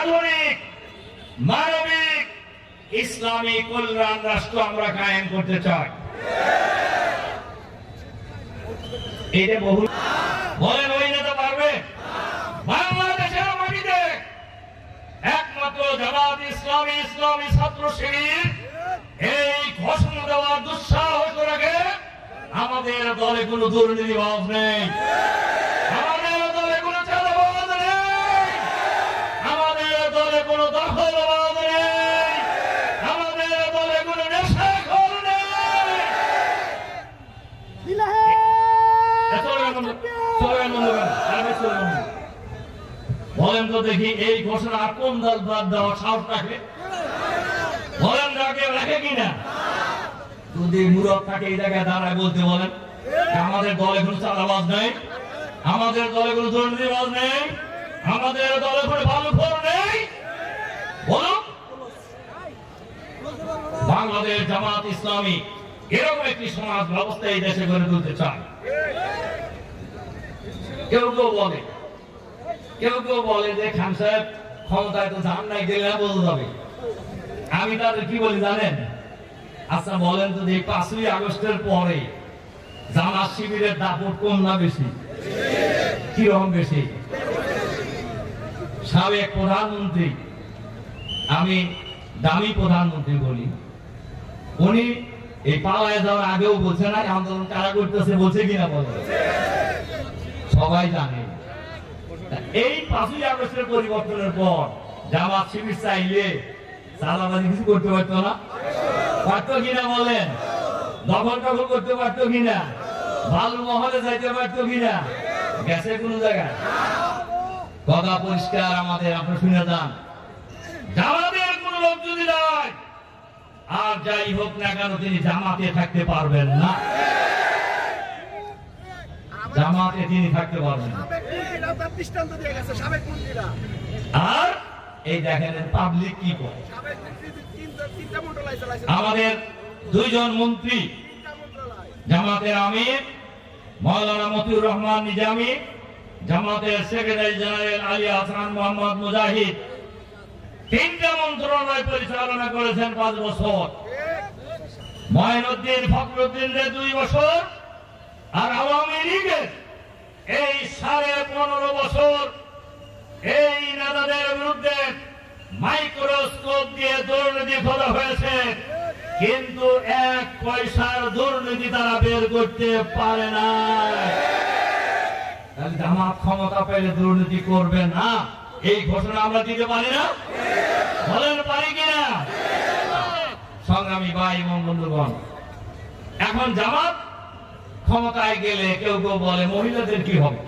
আধুনিক মানবিক ইসলামী কল্যাণ রাষ্ট্র আমরা কায়েম করতে চাই। এটা বহু বলেন, ওই নেতা পারবে? বাংলাদেশের মাটিতে একমাত্র জামাত ইসলামী ইসলামী ছাত্র শিবির এই ঘোষণা দেওয়ার দুঃসাহস রাখে আমাদের দলে কোনো দুর্নীতিবাজ নেই, আমাদের দলে কোনো চাঁদাবাজ নেই, আমাদের দলে কোনো দখলবাজ নেই, আমাদের দলে কোনো নেশাখোর নেই। বলেন তো দেখি, এই ঘোষণা কোন দল বাদ দেওয়া সাহস রাখে? বলেন রাখে কিনা? যদি মুরব থাকে এই জায়গায় দাঁড়ায় বলতে বলেন আমাদের দলে কোনো চাঁদাবাজ নেই, আমাদের দলে কোনো দুর্নীতিবাজ নেই, আমাদের দলে কোনো ভালোখোর নেই। বলুন, বাংলাদেশ জামাত ইসলামী এরকম একটি সমাজ ব্যবস্থা এই দেশে গড়ে তুলতে চায়। কেউ কেউ বলে যে খান সাহেব ক্ষমতায় তো যান নাই, গেলে না বোঝা যাবে। আমি তাদের কি বলি জানেন? আচ্ছা বলেন তো, 5ই আগস্টের পরে জামাত শিবিরের দাপট কম না বেশি? কিরকম বেশি? সাবেক প্রধানমন্ত্রী, আমি দামি প্রধানমন্ত্রী বলি, উনি এই পালায় যাওয়ার আগেও বলছে না আন্দোলন কারা করতেছে, বলছে কিনা বলে সবাই জানে। এই 5ই আগস্টের পরিবর্তনের পর জামাত শিবির চাইলে চাঁদাবাজি কিছু করতে পারতো না? পারতো কিনা বলেন? দখল করতে পারতো কিনা? ভালো মহলে যাইতে পারতো কিনা? গেছে কোন জায়গায়? কথা পরিষ্কার আমাদের, আপনি শুনে যান। জামাতের কোন লোক যদি যায় আর যাই হোক না কেন তিনি জামাতে থাকতে পারবেন না, জামাতে তিনি থাকতে পারবেন না। আর এই দেখেন পাবলিক কি করে। আমাদের 2 জন মন্ত্রী, জামাতের আমির মাওলানা মতিউর রহমান নিজামী, জামাতের সেক্রেটারি জেনারেল আলী হাসান মোহাম্মদ মুজাহিদ 3টা মন্ত্রণালয় পরিচালনা করেছেন 5 বছর। মঈনুদ্দিন ফখরুদ্দিনের 2 বছর, আর আওয়ামী লীগের এই 15.5 বছর এই নেতাদের বিরুদ্ধে মাইক্রোস্কোপ দিয়ে দুর্নীতি খোঁজা হয়েছে, কিন্তু 1 পয়সার দুর্নীতি তারা বের করতে পারে না। জামাত ক্ষমতা পেলে দুর্নীতি করবে না, এই ঘোষণা আমরা দিতে পারি না? বলেন পারি কিনা? সংগ্রামী ভাই এবং বন্ধুগণ, এখন জামাত ক্ষমতায় গেলে কেউ বলে মহিলাদের কি হবে?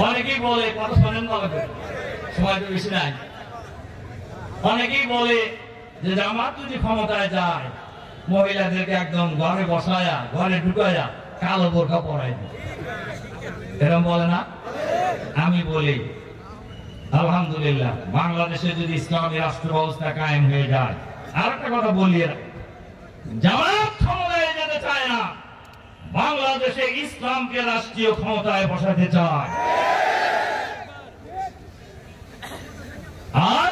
অনেকেই বলে, কথা শোনেন বলে, সময় তো বেশি নাই, অনেকেই বলে যে জামাত যদি ক্ষমতায় যায় মহিলাদেরকে একদম ঘরে বসায়া, ঘরে ঢুকায়া কালো বোরকা পরাই দেবে, এরকম বলে না? আমি বলি আলহামদুলিল্লাহ, বাংলাদেশে যদি ইসলামী রাষ্ট্র ব্যবস্থা কায়েম হয়ে যায়। আর একটা কথা বলি, জামাত ক্ষমতায় যেতে চায় না, বাংলাদেশে ইসলামকে রাষ্ট্রীয় ক্ষমতায় বসাতে চায়। আর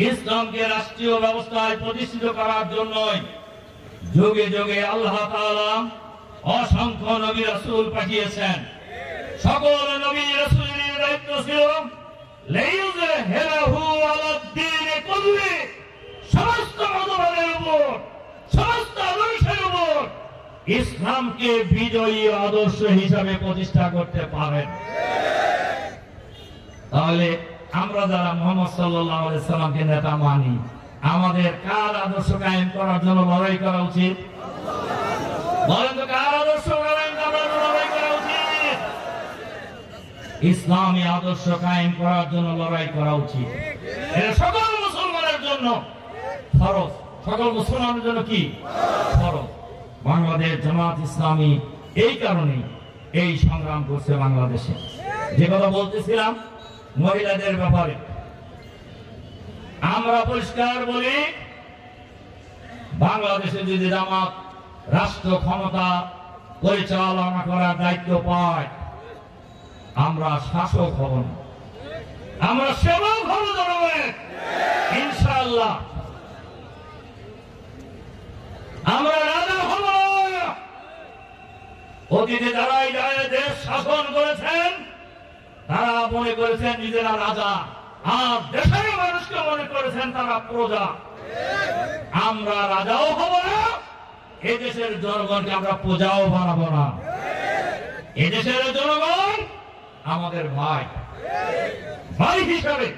ইসলামকে রাষ্ট্রীয় ব্যবস্থায় প্রতিষ্ঠিত করার জন্যই যুগে যুগে আল্লাহ তাআলা অসংখ্য নবী রাসূল পাঠিয়েছেন। সকল নবী রাসূলের দায়িত্ব ছিল লিইয়ুযহিরাহু আলাদ-দীনি কুল্লি, সমস্ত মতবাদের উপর, সমস্ত আদর্শের উপর ইসলামকে বিজয়ী আদর্শ হিসাবে প্রতিষ্ঠা করতে পারেন। তাহলে আমরা যারা মুহাম্মদ সাল্লাল্লাহু আলাইহি সাল্লামকে নেতা মানি, আমাদের কার আদর্শ কায়েম করার জন্য লড়াই করা উচিত? বলেন তো, কার আদর্শ কায়েম করার জন্য লড়াই করা উচিত? ইসলামী আদর্শ কায়েম করার জন্য লড়াই করা উচিত। এটা সকল মুসলমানের জন্য ফরজ। সকল মুসলমানের জন্য কি ফরজ? বাংলাদেশ জামাত ইসলামী এই কারণে এই সংগ্রাম করছে বাংলাদেশে। যে কথা বলতেছিলাম মহিলাদের ব্যাপারে, আমরা পরিষ্কার বলি, বাংলাদেশে যদি জামাত রাষ্ট্র ক্ষমতা পরিচালনা করার দায়িত্ব পায়, আমরা শাসক হব না, আমরা সেবক হব জনগণের ইনশাআল্লাহ। আমরা রাজা হব। অতীতে যারা এই দেশ শাসন করেছেন তারা মনে করেছেন নিজেরা রাজা, আর দেশের মানুষকে মনে করেছেন তারা প্রজা। আমরা রাজাও হব না, এদেশের জনগণকে আমরা প্রজাও বানাবো না। এদেশের জনগণ আমাদের ভাই, ভাই হিসাবে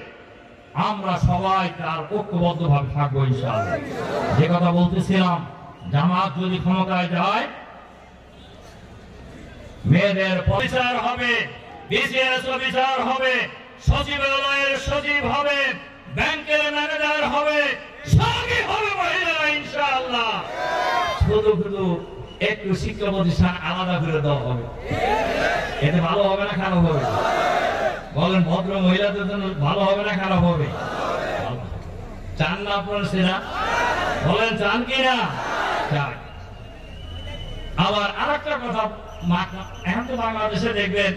আমরা সবাই তার ঐক্যবদ্ধ ভাবে থাকবো ইনশাআল্লাহ। যে কথা বলতেছিলাম, জামাত যদি ক্ষমতায় যায় মেয়েদের বিচার হবে, বিসিএস অফিসার হবে, সচিবালয়ের সচিব হবে, ব্যাংকের ম্যানেজার হবে, সবই হবে মহিলারা ইনশাআল্লাহ। শুধু শুধু একটু শিক্ষা প্রতিষ্ঠান আলাদা করে দেওয়া হবে, এতে ভালো হবে না খারাপ হবে? বলেন, ভদ্র মহিলাদের জন্য ভালো হবে না খারাপ হবে? চান না আপনারা সেটা? বলেন চান কিনা? চান। আবার আরেকটা কথা, এখন তো বাংলাদেশে দেখবেন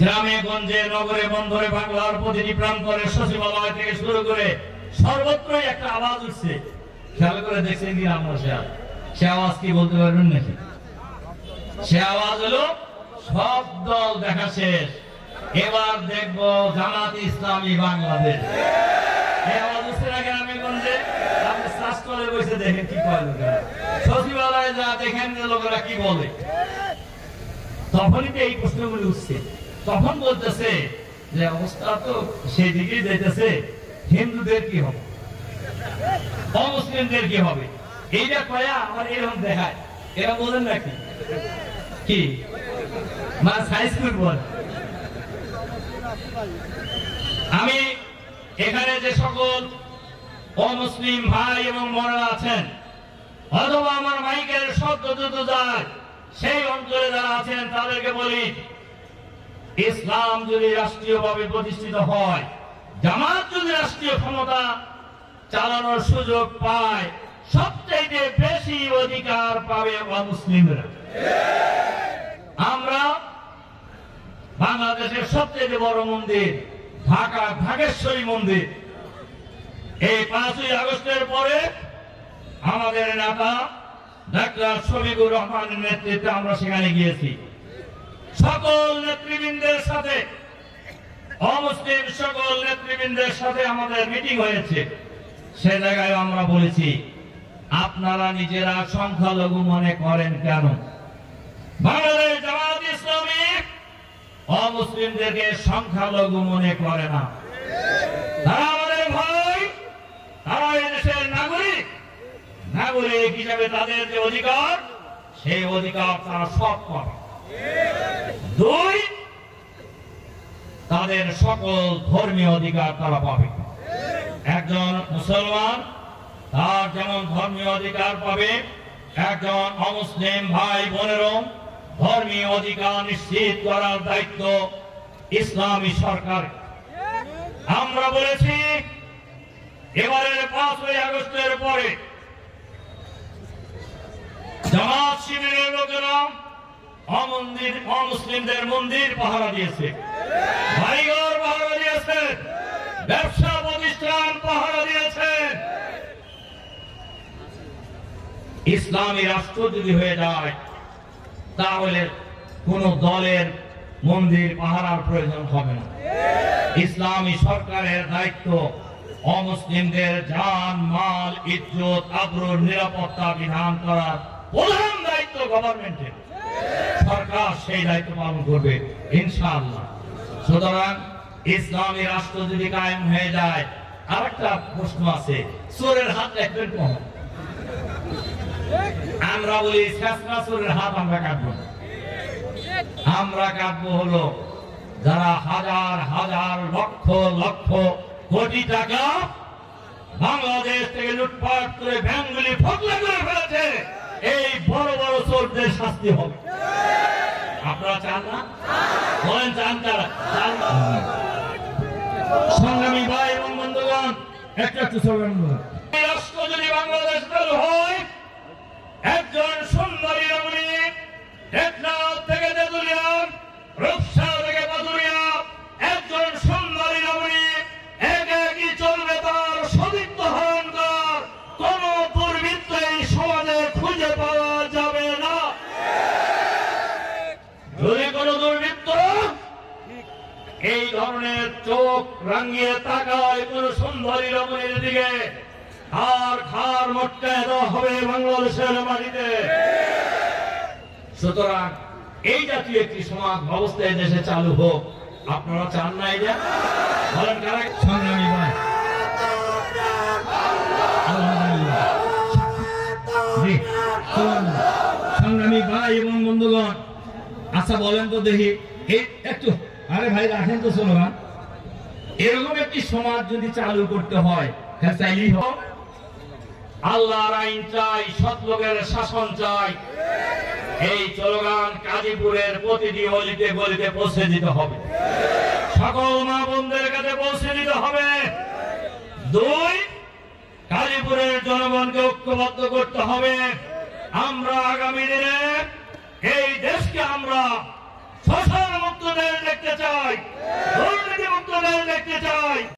গ্রামে গঞ্জে নগরে বন্দরে বাংলার প্রতিটি প্রান্তরে সচিবালয় থেকে শুরু করে সর্বত্রই একটা আওয়াজ উঠছে। খেয়াল করে দেখছেন কি আমরা? সে আওয়াজ কি বলতে পারবেন নাকি? সে আওয়াজ হলো সব দল দেখা শেষ, এবার দেখবো জামাত ইসলামী বাংলাদেশ। এই আওয়াজ উঠছে না গ্রামে গঞ্জে? আপনি শ্বাস করে বসে দেখেন কি কয় লোকেরা, সচিবালয়ে যা দেখেন লোকেরা কি বলে। তখনই তো এই প্রশ্নগুলি উঠছে। তখন বলতেছে যে অবস্থা তো সেই দিকেই যেতেছে, হিন্দুদের কি হবে, অমুসলিমদের কি হবে, এইটা কয়া আমার এরকম দেখায়। এরা বলেন নাকি কি মা সাইজ করব? আমি এখানে যে সকল অমুসলিম ভাই এবং বোনেরা আছেন, অথবা আমার মাইকের শব্দ দ্রুত যায় সেই অঞ্চলে যারা আছেন, তাদেরকে বলি, ইসলাম যদি রাষ্ট্রীয়ভাবে প্রতিষ্ঠিত হয়, জামাত যদি রাষ্ট্রীয় ক্ষমতা চালানোর সুযোগ পায়, সবচেয়ে বেশি অধিকার পাবে অমুসলিমরা। আমরা বাংলাদেশের সবচেয়ে বড় মন্দির ঢাকা ঢাকেশ্বরী মন্দির, এই 5ই আগস্টের পরে আমাদের নেতা ডাক্তার শফিকুর রহমানের নেতৃত্বে আমরা সেখানে গিয়েছি। সকল নেতৃবৃন্দের সাথে, অমুসলিম সকল নেতৃবৃন্দের সাথে আমাদের মিটিং হয়েছে। সে জায়গায় আমরা বলেছি, আপনারা নিজেরা সংখ্যালঘু মনে করেন কেন? বাংলাদেশ জামাত ইসলামী অমুসলিমদেরকে সংখ্যালঘু মনে করে না। তারা আমাদের ভাই, তারা এদেশের নাগরিক। নাগরিক হিসাবে তাদের যে অধিকার, সেই অধিকার তারা সব পাবে। 2, তাদের সকল ধর্মীয় অধিকার তারা পাবে। একজন মুসলমান তার যেমন ধর্মীয় অধিকার পাবে, একজন অমুসলিম ভাই বোনেরও ধর্মীয় অধিকার নিশ্চিত করার দায়িত্ব ইসলামী সরকার। আমরা বলেছি, এবারের 5ই আগস্টের পরে জামাত শিবিরের লোকেরা অমুসলিমদের মন্দির পাহারা দিয়েছে, বাড়িঘর পাহারা দিয়েছে, ব্যবসা প্রতিষ্ঠান পাহারা দিয়েছে। ইসলামী রাষ্ট্র যদি হয়ে যায়, তাহলে কোন দলের মন্দির পাহারার প্রয়োজন হবে না। ইসলামী সরকারের দায়িত্ব অমুসলিমদের জান মাল ইজ্জত আবরুর নিরাপত্তা বিধান করার প্রধান দায়িত্ব গভর্নমেন্টের। সরকার সেই দায়িত্ব পালন করবে ইনশাআল্লাহ। সুতরাং ইসলামী রাষ্ট্র যদি কায়েম হয়ে যায়, আরেকটা প্রশ্ন আছে, চোরের হাত দেখবেন কখন? আমরা বলি শেষরা চোরের হাত আমরা কাটবো না। আমরা কাটবো হলো যারা হাজার হাজার লক্ষ লক্ষ কোটি টাকা বাংলাদেশ থেকে লুটপাট করে ব্যাংকগুলি ফকলা করে ফেলেছে, এই বড় বড় চোরদের শাস্তি হবে। আপনারা চান না? বলেন চান কারা? সংগ্রামী ভাই এবং বন্ধুগণ, একটা রাষ্ট্র যদি বাংলাদেশ হয়, একজন সুন্দরী রমণী টেকনাফ থেকে তেঁতুলিয়া, রূপসা থেকে পাতুরিয়া, একজন সুন্দর কোন দুর্বৃত্ত এই ধরনের চোখ রাঙিয়ে তাকায় কোন সুন্দরী রমণীর দিকে, আর খার মটকায় দেওয়া হবে বাংলাদেশের মাটিতে। সুতরাং এই জাতীয় একটি সমাজ ব্যবস্থা এই দেশে চালু হোক। আপনারা চান না? এই যে বলেন কারা? সংগ্রামী ভাই, সংগ্রামী ভাই এবং বন্ধুগণ, আচ্ছা বলেন তো দেখি, একটু আরে ভাই রাখেন তো স্লোগান। এরকম একটি সমাজ যদি চালু করতে হয়, চাইলেই হোক। আল্লাহর আইন চাই, সৎ লোকের শাসন চাই। এই স্লোগান গাজীপুরের প্রতিটি অলিতে গলিতে পৌঁছে দিতে হবে, সকল মা বোনদের কাছে পৌঁছে দিতে হবে। 2, গাজীপুরের জনগণকে ঐক্যবদ্ধ করতে হবে। আমরা আগামী দিনে এই দেশকে আমরা শোষণ মুক্ত দেশ দেখতে চাই, দুর্নীতি মুক্ত দেশ দেখতে চাই।